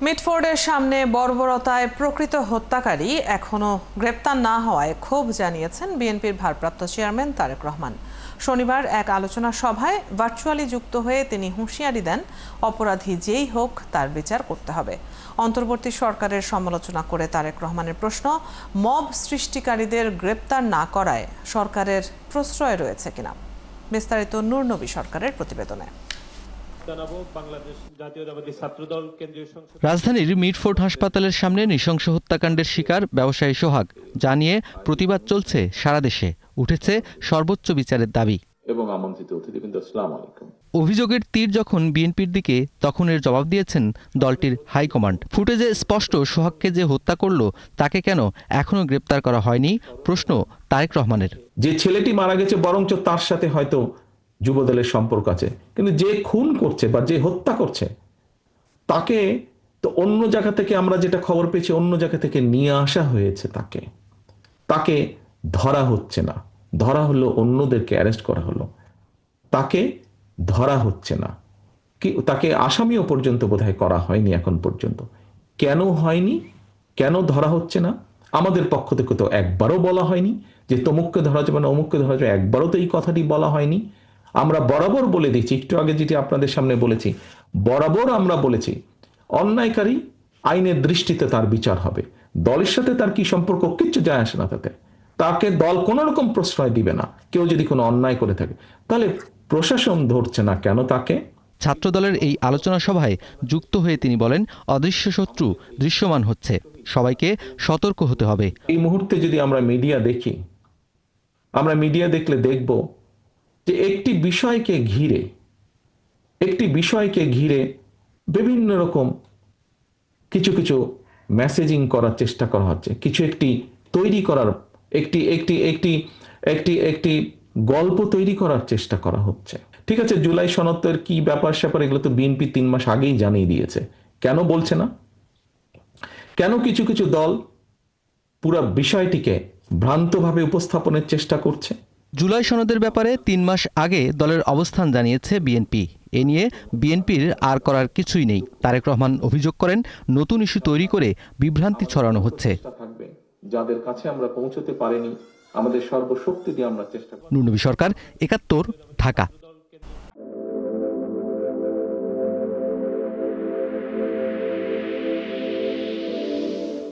মিটফোর্ডের সামনে বর্বরতায় প্রকৃত হত্যাকারী এখনো গ্রেপ্তার না হওয়ায় ক্ষোভ জানিয়েছেন বিএনপির ভারপ্রাপ্ত চেয়ারম্যান তারেক রহমান। শনিবার এক আলোচনা সভায় ভার্চুয়ালি যুক্ত হয়ে তিনি হুঁশিয়ারি দেন, অপরাধী যেই হোক তার বিচার করতে হবে। অন্তর্বর্তী সরকারের সমালোচনা করে তারেক রহমানের প্রশ্ন, মব সৃষ্টিকারীদের গ্রেপ্তার না করায় সরকারের প্রশ্রয় রয়েছে কিনা। বিস্তারিত নূর নবী সরকারের প্রতিবেদনে। রাজধানীর মিটফোর্ড হাসপাতালের সামনে নৃশংস হত্যাকাণ্ডের শিকার ব্যবসায়ী সোহাগ জানিয়ে প্রতিবাদ চলছে সারা দেশে, উঠেছে সর্বোচ্চ বিচারের দাবি এবং আমন্ত্রিত অতিথিবৃন্দ, আসসালামু আলাইকুম। অভিযোগের তীর যখন বিএনপির দিকে, তখন এর জবাব দিয়েছেন দলটির হাইকমান্ড। ফুটেজে স্পষ্ট সোহাগকে যে হত্যা করলো তাকে কেন এখনো গ্রেপ্তার করা হয়নি প্রশ্ন তারেক রহমানের। যে ছেলেটি মারা গেছে বরঞ্চ তার সাথে হয়তো যুবদলের সম্পর্ক আছে, কিন্তু যে খুন করছে বা যে হত্যা করছে তাকে তো অন্য জায়গা থেকে, আমরা যেটা খবর পেয়েছি, অন্য জায়গা থেকে নিয়ে আসা হয়েছে। তাকে ধরা হচ্ছে না, ধরা হলো অন্যদেরকে অ্যারেস্ট করা হলো, তাকে ধরা হচ্ছে না, কি তাকে আসামিও পর্যন্ত বোধহয় করা হয়নি এখন পর্যন্ত। কেন হয়নি, কেন ধরা হচ্ছে না? আমাদের পক্ষ থেকে তো একবারও বলা হয়নি যে তমুককে ধরা যাবে না, অমুককে ধরা যাবে, একবারও তো এই কথাটি বলা হয়নি। আমরা বরাবর বলে দিচ্ছি, একটু আগে যেটি আপনাদের সামনে বলেছি, বরাবর আমরা বলেছি অন্যায়কারী আইনের দৃষ্টিতে তার বিচার হবে। দলের সাথে তার কি সম্পর্ক, কিচ্ছু যায় আসে না তাতে। তাকে দল কোনো রকম প্রশ্রয় দিবে না। কেউ যদি কোনো অন্যায় করে থাকে, তাহলে প্রশাসন ধরছে না কেন তাকে? ছাত্রদলের এই আলোচনা সভায় যুক্ত হয়ে তিনি বলেন, অদৃশ্য শত্রু দৃশ্যমান হচ্ছে, সবাইকে সতর্ক হতে হবে। এই মুহূর্তে যদি আমরা মিডিয়া দেখি, আমরা মিডিয়া দেখলে দেখব যে একটি বিষয়কে ঘিরে বিভিন্ন রকম কিছু মেসেজিং করার চেষ্টা করা হচ্ছে, কিছু একটি তৈরি করার, একটি গল্প তৈরি করার চেষ্টা করা হচ্ছে। ঠিক আছে, জুলাই সনদের কি ব্যাপার স্যাপার, এগুলো তো বিএনপি 3 মাস আগেই জানিয়ে দিয়েছে। কেন বলছে না? কেন কিছু দল পুরো বিষয়টিকে ভ্রান্তভাবে উপস্থাপনের চেষ্টা করছে? জুলাই সনদের ব্যাপারে 3 মাস আগে দলের অবস্থান জানিয়েছে বিএনপি। এ নিয়ে বিএনপির আর করার কিছুই নেই। তারেক রহমান অভিযোগ করেন, নতুন ইস্যু তৈরি করে বিভ্রান্তি ছড়ানো হচ্ছে। যাদের কাছে আমরা পৌঁছতে পারিনি, আমাদের সর্বশক্তি দিয়ে আমরা চেষ্টা করব। নূর নবী সরকার, ৭১, ঢাকা।